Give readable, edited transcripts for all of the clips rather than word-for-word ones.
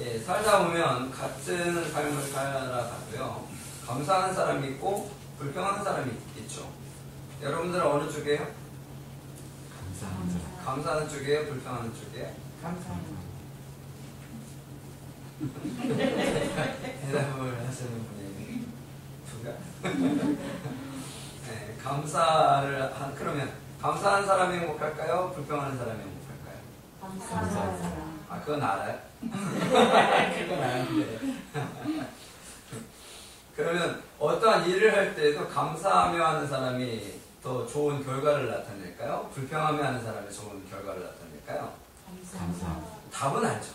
예, 살다 보면 같은 삶을 살아가고요. 감사하는 사람이 있고 불평하는 사람이 있죠. 여러분들은 어느 쪽이에요? 감사하는 쪽이에요? 불평하는 쪽이에요? 감사합니다. 대답을 하시는 분이 누가? 네, 그러면 감사하는 사람이 행복할까요? 불평하는 사람이 행복할까요? 감사한 사람. 아, 그건 알아요? 그건 아는데. 그러면 어떠한 일을 할 때도 감사하며 하는 사람이 더 좋은 결과를 나타낼까요? 불평하며 하는 사람이 좋은 결과를 나타낼까요? 감사합니다. 답은 알죠.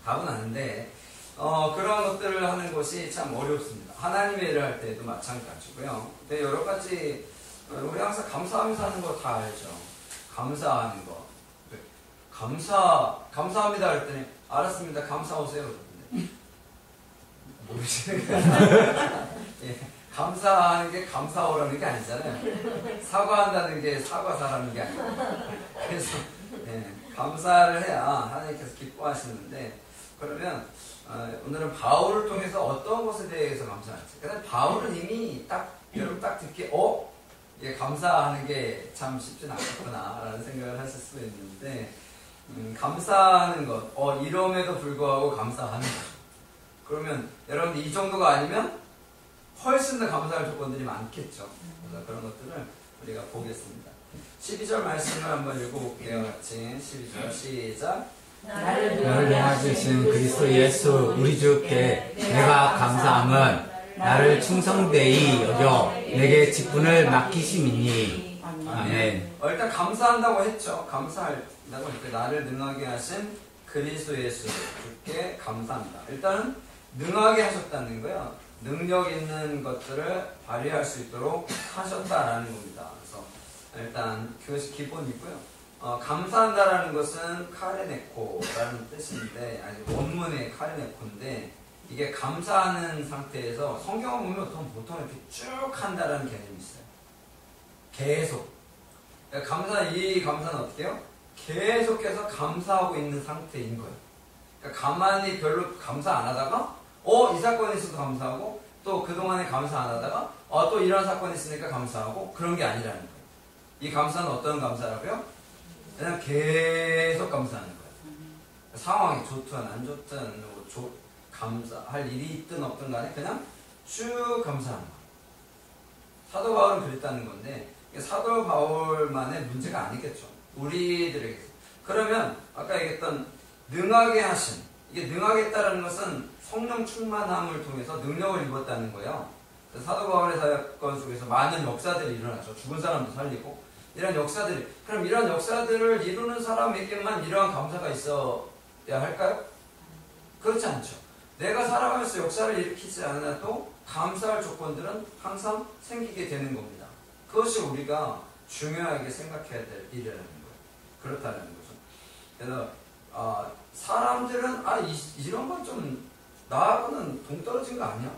답은 아는데 그런 것들을 하는 것이 참 어렵습니다. 하나님의 일을 할 때도 마찬가지고요. 근데 여러 가지 우리 항상 감사하면서 하는 거 다 알죠. 감사하는 거. 감사합니다 그랬더니 알았습니다. 감사오세요. 모르시는 거예요. 예, 감사하는 게 감사오라는 게 아니잖아요. 사과한다는 게 사과사라는 게 아니고. 그래서 예, 감사를 해야 하나님께서 기뻐하시는데 그러면 오늘은 바울을 통해서 어떤 것에 대해서 감사할지. 근데 바울은 이미 여러분 딱 듣기에 이게 감사하는 게 참 쉽진 않겠구나 라는 생각을 하실 수도 있는데 감사하는 것, 이럼에도 불구하고 감사하는 것. 그러면 여러분들 이 정도가 아니면 훨씬 더 감사할 조건들이 많겠죠. 그래서 그런 것들을 우리가 보겠습니다. 12절 말씀을 한번 읽어볼게요. 같이 12절 시작. 나를 위하신 그리스도 예수 우리 주께 내가 감사함은 나를 충성되이 여겨 내게 직분을 맡기심이니. 아멘. 일단 감사한다고 했죠. 감사한다고 했고 나를 능하게 하신 그리스도 예수 주께 감사합니다. 일단은 능하게 하셨다는 거예요. 능력 있는 것들을 발휘할 수 있도록 하셨다라는 겁니다. 그래서 일단 그것이 기본이고요. 감사한다라는 것은 카레네코라는 뜻인데, 아니 원문의 카레네코인데 이게 감사하는 상태에서 성경을 보면 보통 이렇게 쭉 한다라는 개념이 있어요. 계속. 그러니까 이 감사는 어떻게 해요? 계속해서 감사하고 있는 상태인 거예요. 그러니까 가만히 별로 감사 안 하다가 이 사건이 있어서 감사하고 또 그동안에 감사 안 하다가 또 이런 사건이 있으니까 감사하고 그런 게 아니라는 거예요. 이 감사는 어떤 감사라고요? 그냥 계속 감사하는 거예요. 상황이 좋든 안 좋든 감사할 일이 있든 없든 간에 그냥 쭉 감사하는 거예요. 사도 바울은 그랬다는 건데 사도 바울만의 문제가 아니겠죠. 우리들에게. 그러면 아까 얘기했던 능하게 하신, 이게 능하게 했다는 것은 성령 충만함을 통해서 능력을 입었다는 거예요. 사도 바울의 사건 속에서 많은 역사들이 일어나죠. 죽은 사람도 살리고 이런 역사들이. 그럼 이런 역사들을 이루는 사람에게만 이러한 감사가 있어야 할까요? 그렇지 않죠. 내가 살아가면서 역사를 일으키지 않아도 감사할 조건들은 항상 생기게 되는 겁니다. 그것이 우리가 중요하게 생각해야 될 일이라는 거예요. 그렇다는 거죠. 그래서 사람들은 이런 건 좀 나하고는 동떨어진 거 아니야?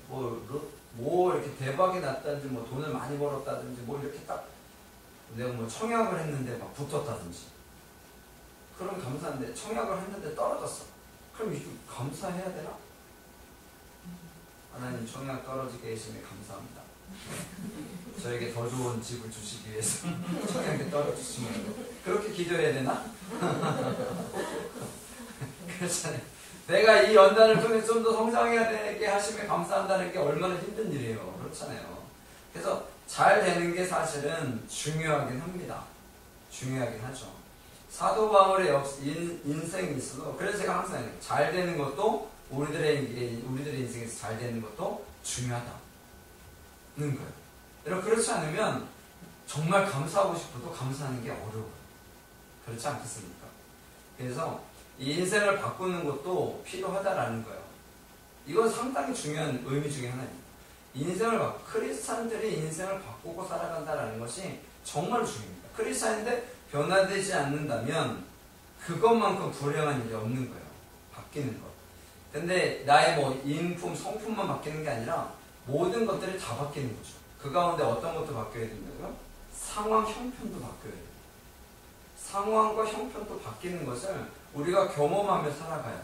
뭐 이렇게 대박이 났다든지 뭐 돈을 많이 벌었다든지 뭐 이렇게 딱 내가 뭐 청약을 했는데 막 붙었다든지 그럼 감사한데 청약을 했는데 떨어졌어. 그럼 이거 감사해야 되나? 하나님 청약 떨어지게 해주시니 감사합니다. 저에게 더 좋은 집을 주시기 위해서 청약에 떨어지시면 그렇게 기도해야 되나? 그렇잖아요. 내가 이 연단을 통해 좀 더 성장해야 되게 하시면 감사한다는 게 얼마나 힘든 일이에요. 그렇잖아요. 그래서 잘 되는 게 사실은 중요하긴 합니다. 중요하긴 하죠. 사도 바울의 인생이 있어도 그래서 제가 항상 해요. 잘 되는 것도 우리들의 인생에서 잘 되는 것도 중요하다는 거예요. 여러분 그렇지 않으면 정말 감사하고 싶어도 감사하는 게 어려워요. 그렇지 않겠습니까? 그래서 이 인생을 바꾸는 것도 필요하다라는 거예요. 이건 상당히 중요한 의미 중에 하나입니다. 크리스찬들이 인생을 바꾸고 살아간다라는 것이 정말 중요합니다. 크리스찬인데 변화되지 않는다면 그것만큼 불행한 일이 없는 거예요. 바뀌는 것. 근데 나의 인품, 성품만 바뀌는 게 아니라 모든 것들이 다 바뀌는 거죠. 그 가운데 어떤 것도 바뀌어야 된다고요? 상황, 형편도 바뀌어야 돼요. 상황과 형편도 바뀌는 것을 우리가 경험하며 살아가야 돼.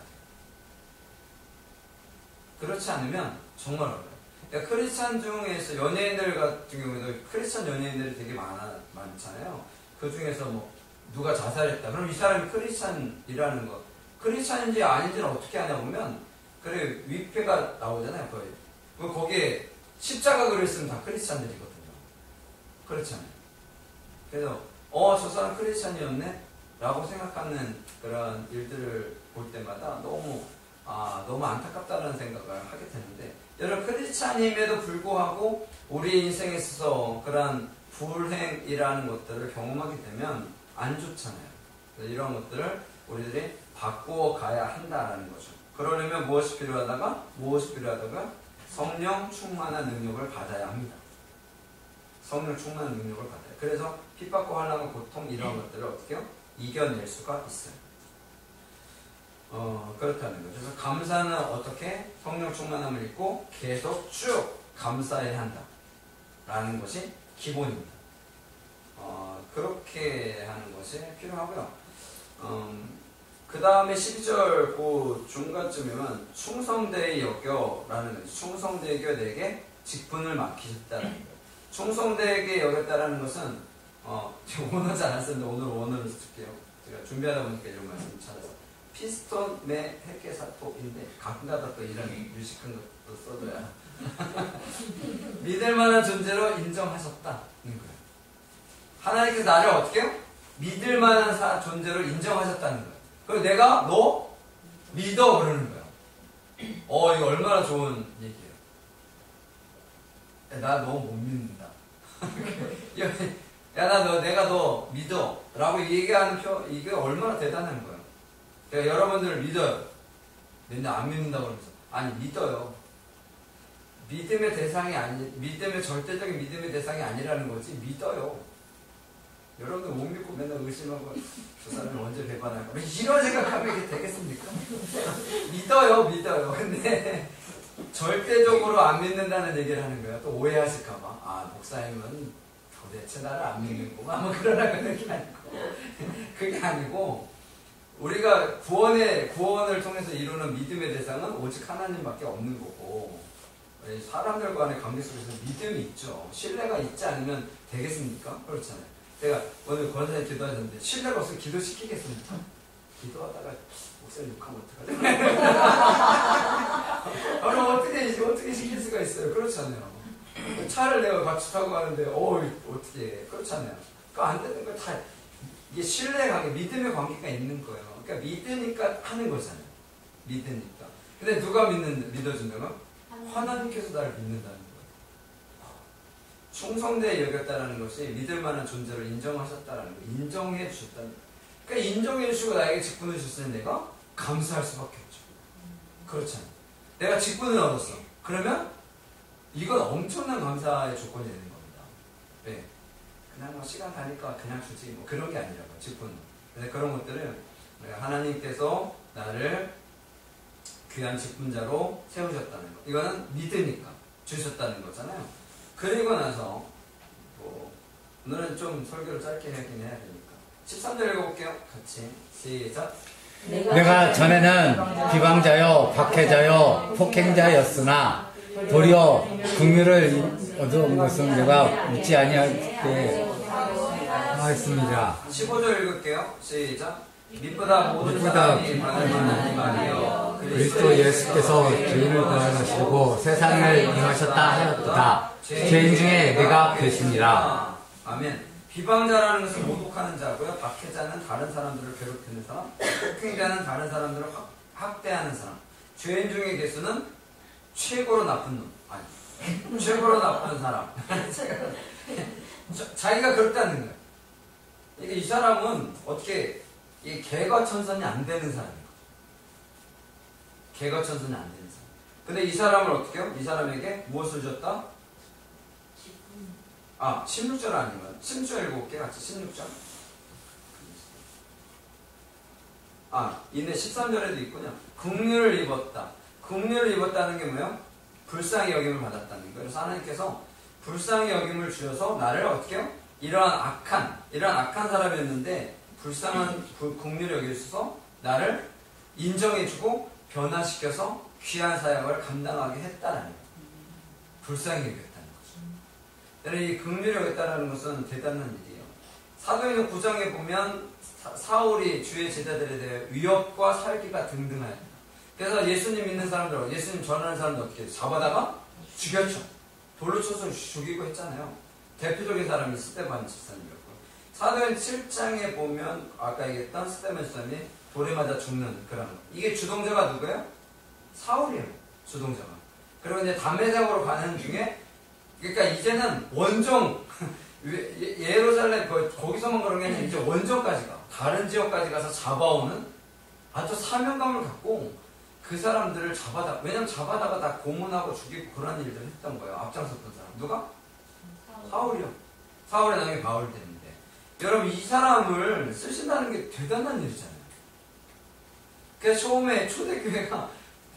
그렇지 않으면 정말 어려워요. 그러니까 크리스찬 중에서 연예인들 같은 경우에도 크리스찬 연예인들이 되게 많잖아요. 그 중에서 뭐 누가 자살했다. 그럼 이 사람이 크리스찬이라는 거. 크리스찬인지 아닌지는 어떻게 하냐 보면 그래 위패가 나오잖아요. 거의. 거기에 십자가 글을 쓰면 다 크리스찬들이거든요. 그렇잖아요. 그래서 저 사람 크리스찬이었네? 라고 생각하는 그런 일들을 볼 때마다 너무 안타깝다는 생각을 하게 되는데, 여러분 크리스찬임에도 불구하고 우리 인생에 있어서 그런 불행이라는 것들을 경험하게 되면 안 좋잖아요. 이런 것들을 우리들이 바꾸어 가야 한다는 거죠. 그러려면 무엇이 필요하다가 성령 충만한 능력을 받아야 합니다. 성령 충만한 능력을 받아요. 그래서 핍박과 환난과 고통 이런 것들을 어떻게 해요? 이겨낼 수가 있어요. 그렇다는 거죠. 그래서 감사는 어떻게 성령 충만함을 입고 계속 쭉 감사해야 한다 라는 것이 기본입니다. 그렇게 하는 것이 필요하고요. 그 다음에 12절 그 중간쯤이면 충성되이 여겨 라는 거죠. 충성되게 내게 직분을 맡기셨다는 거예요. 충성되게 여겼다라는 것은 제가 원어 잘 안 쓰는데 오늘 원어를 쓸게요. 제가 준비하다 보니까 이런 말씀 찾아서 피스톤 메 헤케사토인데 가끔가다 또 이런 유식한 것도 써줘야 믿을 만한 존재로 인정하셨다는 거예요. 하나님께서 나를 어떻게 해요? 믿을 만한 존재로 인정하셨다는 거예요. 그리고 내가 너 믿어 그러는 거예요. 이거 얼마나 좋은 얘기예요. 나 너 못 믿는다. 내가 너 믿어 라고 얘기하는 이게 얼마나 대단한 거예요. 제가 여러분들을 믿어요. 맨날 안 믿는다고 그러면서 아니 믿어요. 믿음의 대상이 믿음의 절대적인 믿음의 대상이 아니라는 거지. 믿어요. 여러분들 못 믿고 맨날 의심하고 저 사람이 언제 배반할까 이런 생각하면 이게 되겠습니까? 믿어요. 근데 절대적으로 안 믿는다는 얘기를 하는 거예요. 또 오해하실까봐. 목사님은 도대체 나를 안 믿는구만. 뭐 그러라고 하는 게 아니고. 그게 아니고, 우리가 구원을 통해서 이루는 믿음의 대상은 오직 하나님밖에 없는 거고, 사람들 간의 관계 속에서 믿음이 있죠. 신뢰가 있지 않으면 되겠습니까? 그렇잖아요. 제가 오늘 권사님 기도하셨는데, 신뢰가 없으면 기도시키겠습니까? 기도하다가 목사님 욕하면 어떡하죠? 그럼 어떻게 시킬 수가 있어요? 그렇잖아요. 차를 내가 같이 타고 가는데, 어떻게 해? 그렇잖아요. 그러니까 안 되는 거 다, 이게 신뢰의 관계, 믿음의 관계가 있는 거예요. 그러니까 믿으니까 하는 거잖아요. 믿으니까. 근데 누가 믿어준다고? 하나님께서 나를 믿는다는 거예요. 충성되이 여겼다는 것이 믿을 만한 존재를 인정하셨다는 거예요. 인정해 주셨다는 거예요. 그러니까 인정해 주시고 나에게 직분을 주셨으니 내가 감사할 수밖에 없죠. 그렇잖아요. 내가 직분을 얻었어. 그러면 이건 엄청난 감사의 조건이 되는 겁니다. 네. 그냥 뭐 시간 가니까 그냥 주지 뭐 그런 게 아니라고 직분은. 근데 그런 것들은 하나님께서 나를 귀한 직분자로 세우셨다는 거. 이거는 믿으니까 주셨다는 거잖아요. 그리고 나서 오늘은 좀 설교를 짧게 하긴 해야 되니까 13절 읽어볼게요. 같이 시작. 내가 전에는 비방자요 박해자요 폭행자였으나 도리어 긍휼을 얻은 것은 내가 묻지 아니하게 하였습니다. 15절 읽을게요. 시작. 믿보다 모든 사람이 받을 만한 희망이요 그리스도 예수께서 죄인을 구하시고 세상을 이용하셨다 하였도다. 죄인 중에 내가 되시니라. 아멘. 비방자라는 것은 모독하는 자고요. 박해자는 다른 사람들을 괴롭히는 사람, 폭행자는 다른 사람들을 학대하는 사람. 죄인 중에 개수는 최고로 나쁜 놈. 아니, 최고로 나쁜 사람. 자기가 그렇다는 거예요. 이게 이 사람은 어떻게 이 개과천선이 안 되는 사람이에요. 개과천선이 안 되는 사람. 근데 이 사람을 어떻게 해요? 이 사람에게 무엇을 줬다? 16절 아닌가요? 16절 읽어볼게요. 같이 16절. 이네 13절에도 있군요. 긍휼을 입었다. 긍휼을 입었다는 게 뭐예요? 불쌍히 여김을 받았다는 거예요. 그래서 하나님께서 불쌍히 여김을 주셔서 나를 어떻게 해요? 이러한 악한 사람이었는데 불쌍한 긍휼을 여기셔서 나를 인정해주고 변화시켜서 귀한 사역을 감당하게 했다라는 거예요. 불쌍히 여겼다는 거죠. 이 긍휼히 여겼다는 것은 대단한 일이에요. 사도행전 9장에 보면 사울이 주의 제자들에 대해 위협과 살기가 등등하였다. 그래서 예수님 믿는 사람들, 예수님 전하는 사람들 어떻게 해요? 잡아다가 죽였죠. 돌로 쳐서 죽이고 했잖아요. 대표적인 사람이 스데반 집사님이었고, 사도행전 7장에 보면 아까 얘기했던 스데반 집사님이 돌에 맞아 죽는 그런 거. 이게 주동자가 누구예요? 사울이에요. 주동자가. 그리고 이제 담메색으로 가는 중에, 그러니까 이제는 원정 예루살렘 거기서만 그런 게 아니라 이제 원정까지 가, 다른 지역까지 가서 잡아오는 아주 사명감을 갖고 그 사람들을 잡아다, 왜냐면 잡아다가 다 고문하고 죽이고 그런 일들을 했던 거예요. 앞장섰던 사람. 누가? 사울이요. 사울의 나중에 바울 되는데, 여러분 이 사람을 쓰신다는 게 대단한 일이잖아요. 그래서 처음에 초대교회가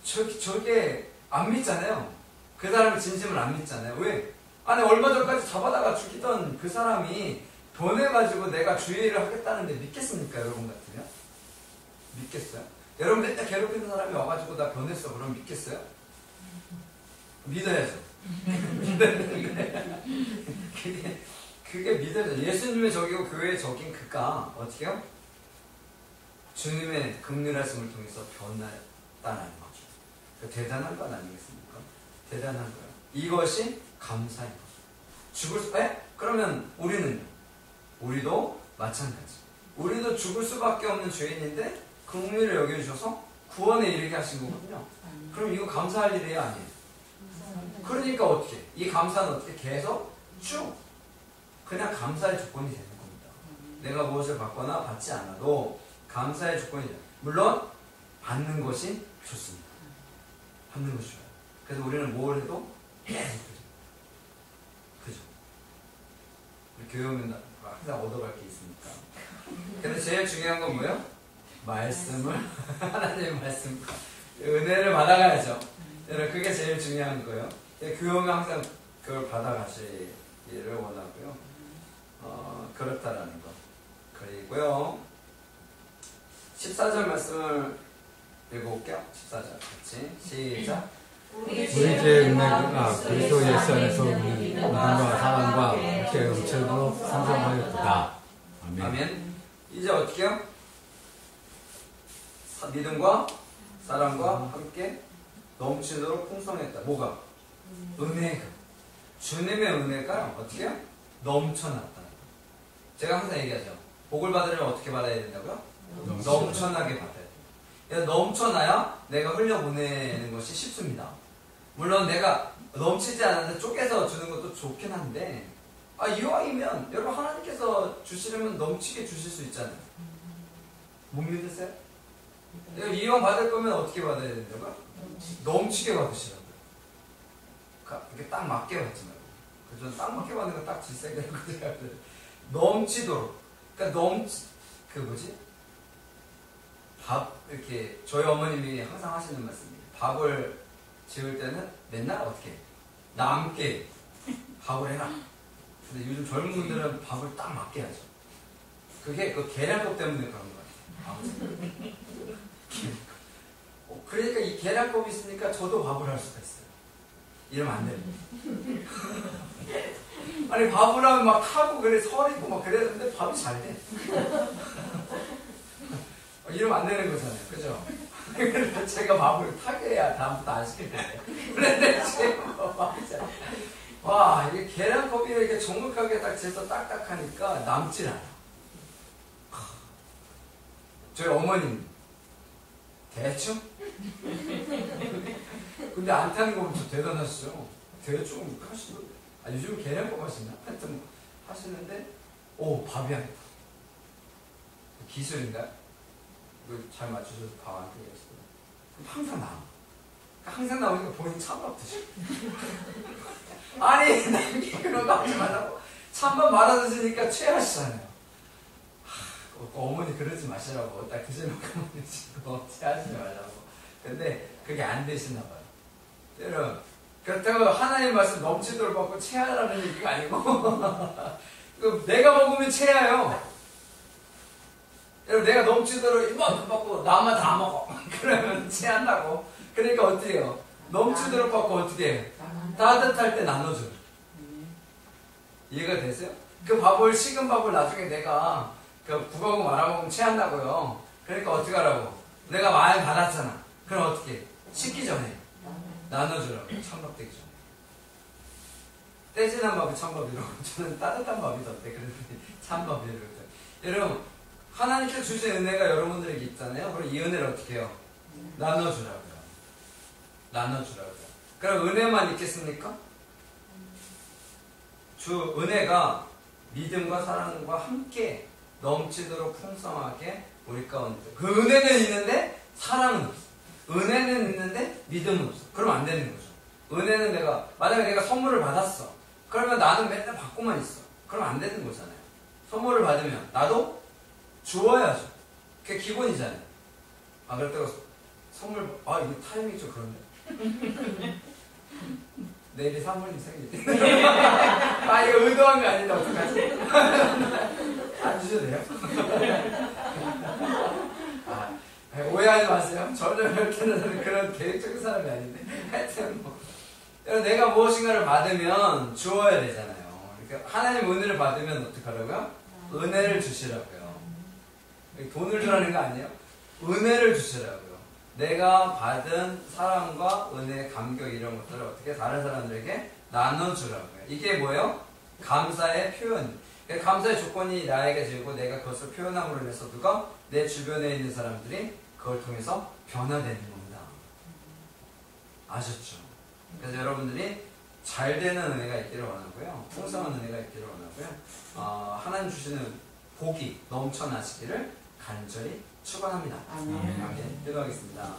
저게 안 믿잖아요. 그 사람의 진심을 안 믿잖아요. 왜? 아니 얼마 전까지 잡아다가 죽이던 그 사람이 변해가지고 내가 주의를 하겠다는데 믿겠습니까? 여러분 같으면? 믿겠어요? 여러분 맨날 괴롭히는 사람이 와가지고 나 변했어 그럼 믿겠어요? 믿어야죠. 그게 믿어야죠. 예수님의 적이고 교회의 적인 그가 어떻게 해요? 주님의 긍휼하심을 통해서 변했다는 거죠. 그 대단한 건 아니겠습니까? 대단한 거예요. 이것이 감사인 거죠. 죽을 수, 그러면 우리도 마찬가지. 우리도 죽을 수밖에 없는 죄인인데 긍휼을 여겨주셔서 구원에 이르게 하신 거거든요. 그럼 이거 감사할 일이에요, 아니에요? 그러니까 어떻게? 이 감사는 어떻게 계속 쭉 그냥 감사의 조건이 되는 겁니다. 내가 무엇을 받거나 받지 않아도 감사의 조건이 돼요. 물론 받는 것이 좋습니다. 받는 것이 좋아요. 그래서 우리는 뭘 해도 그죠? 우리 교회 오면 항상 얻어갈 게 있으니까. 그래서 제일 중요한 건 뭐예요? 말씀을 하나님의 말씀과 은혜를 받아가야죠. 여러분 그게 제일 중요한 거예요. 교회 오면 항상 그걸 받아가시기를 원하고요. 그렇다라는 거. 그리고요 14절 말씀을 읽어볼게요. 14절 같이 시작. 우리 죄의 은혜가 그리스도 예수 안에서 우리 믿음과 사랑과 함께 음체로 상승하였도다. 아멘. 아멘. 이제 어떻게 해요? 믿음과 사랑과 함께 넘치도록 풍성했다. 뭐가? 은혜가. 주님의 은혜가 어떻게 해요? 넘쳐났다. 제가 항상 얘기하죠. 복을 받으려면 어떻게 받아야 된다고요? 넘쳐나게 받아야 돼요. 넘쳐나야 내가 흘려보내는 것이 쉽습니다. 물론 내가 넘치지 않았는데 쪼개서 주는 것도 좋긴 한데, 이왕이면 여러분 하나님께서 주시려면 넘치게 주실 수 있잖아요. 못 믿으세요? 내가 이왕 받을 거면 어떻게 받아야 된다고요? 넘치게 받으시라고요. 이렇게 딱 맞게 받지 말고. 그죠? 딱 맞게 받는 건 딱 질색이 되거든요. 넘치도록. 그러니까 이렇게 저희 어머님이 항상 하시는 말씀이에요. 밥을 지을 때는 맨날 어떻게 남게 밥을 해라. 근데 요즘 젊은 분들은 밥을 딱 맞게 하죠. 그게 그 계량법 때문에 그런 거 같아요. 그러니까 이 계량법이 있으니까 저도 밥을 할 수가 있어요. 이러면 안 됩니다. 아니 밥을 하면 막 타고 그래 서리고 막 그랬는데 밥이 잘 돼. 이러면 안 되는 거잖아요. 그죠? 그래서 제가 밥을 타게 해야 다음부터 안 시킬 텐데. 그런데 제가 밥이 잘. 와, 이게 계량컵이 이렇게 정확하게 딱 재서 딱딱하니까 남질 않아. 저희 어머님 대충? 근데 안 타는 거 보면 좀 대단하시죠? 대충 하시던데. 요즘 계량컵 하시나? 하여튼 하시는데, 밥이 안 타. 기술인가요? 이거 잘 맞추셔서 밥한테 얘기했어요. 항상 나와. 항상 나오니까 본인 찬밥 드셔. 아니, 남기 그런 거 하지 말라고. 찬밥 말아 드시니까 취하시잖아요. 어머니 그러지 마시라고. 딱 드시는 거 취하시지 말라고. 근데 그게 안 되시나 봐요. 여러분, 그렇다고 하나님 말씀 넘치도록 받고 체하라는 얘기가 아니고 내가 먹으면 체해요. 여러분 내가 넘치도록 이만큼 받고 나만 다 먹어. 그러면 체한다고. 그러니까 어떻게 해요? 넘치도록 받고 어떻게 해? 따뜻할 때 나눠줘. 이해가 되세요? 그 밥을 식은 밥을 나중에 내가 그 국하고 말아먹으면 체한다고요. 그러니까 어떻게 하라고? 내가 많이 받았잖아. 그럼 어떻게 해? 식기 전에 나눠주라고. 찬밥 되기 전에. 떼진한 밥이 찬밥이라고. 저는 따뜻한 밥이 더 어때? 그랬더니 찬밥이라고. 여러분 하나님께서 주신 은혜가 여러분들에게 있잖아요. 그럼 이 은혜를 어떻게 해요? 나눠주라고요. 나눠주라고요. 그럼 은혜만 있겠습니까? 주 은혜가 믿음과 사랑과 함께 넘치도록 풍성하게 우리 가운데. 그 은혜는 있는데 사랑은 없어. 은혜는 있는데 믿음은 없어. 그러면 안 되는 거죠. 은혜는 만약에 내가 선물을 받았어. 그러면 나는 맨날 받고만 있어. 그러면 안 되는 거잖아요. 선물을 받으면 나도 주어야죠. 그게 기본이잖아요. 아, 그렇다고 선물, 이거 타이밍이 좀 그런데. 내일이 사모님 생일. 이거 의도한 거 아닌데, 어떡하지? 안 주셔도 돼요? 오해하지 마세요. 전혀 이렇게는 그런 계획적인 사람이 아닌데. 하여튼 여러분, 내가 무엇인가를 받으면 주어야 되잖아요. 그러니까 하나님 은혜를 받으면 어떡하라고요? 은혜를 주시라고요. 돈을 주라는 거 아니에요? 은혜를 주시라고요. 내가 받은 사랑과 은혜, 감격 이런 것들을 어떻게 다른 사람들에게 나눠주라고요. 이게 뭐예요? 감사의 표현. 감사의 조건이 나에게 지고 내가 그것을 표현함으로 인해서 누가? 내 주변에 있는 사람들이 그걸 통해서 변화되는 겁니다. 아셨죠? 그래서 여러분들이 잘 되는 은혜가 있기를 원하고요. 풍성한 은혜가 있기를 원하고요. 하나님 주시는 복이 넘쳐나시기를 간절히 축원합니다. 아멘. 기도하겠습니다.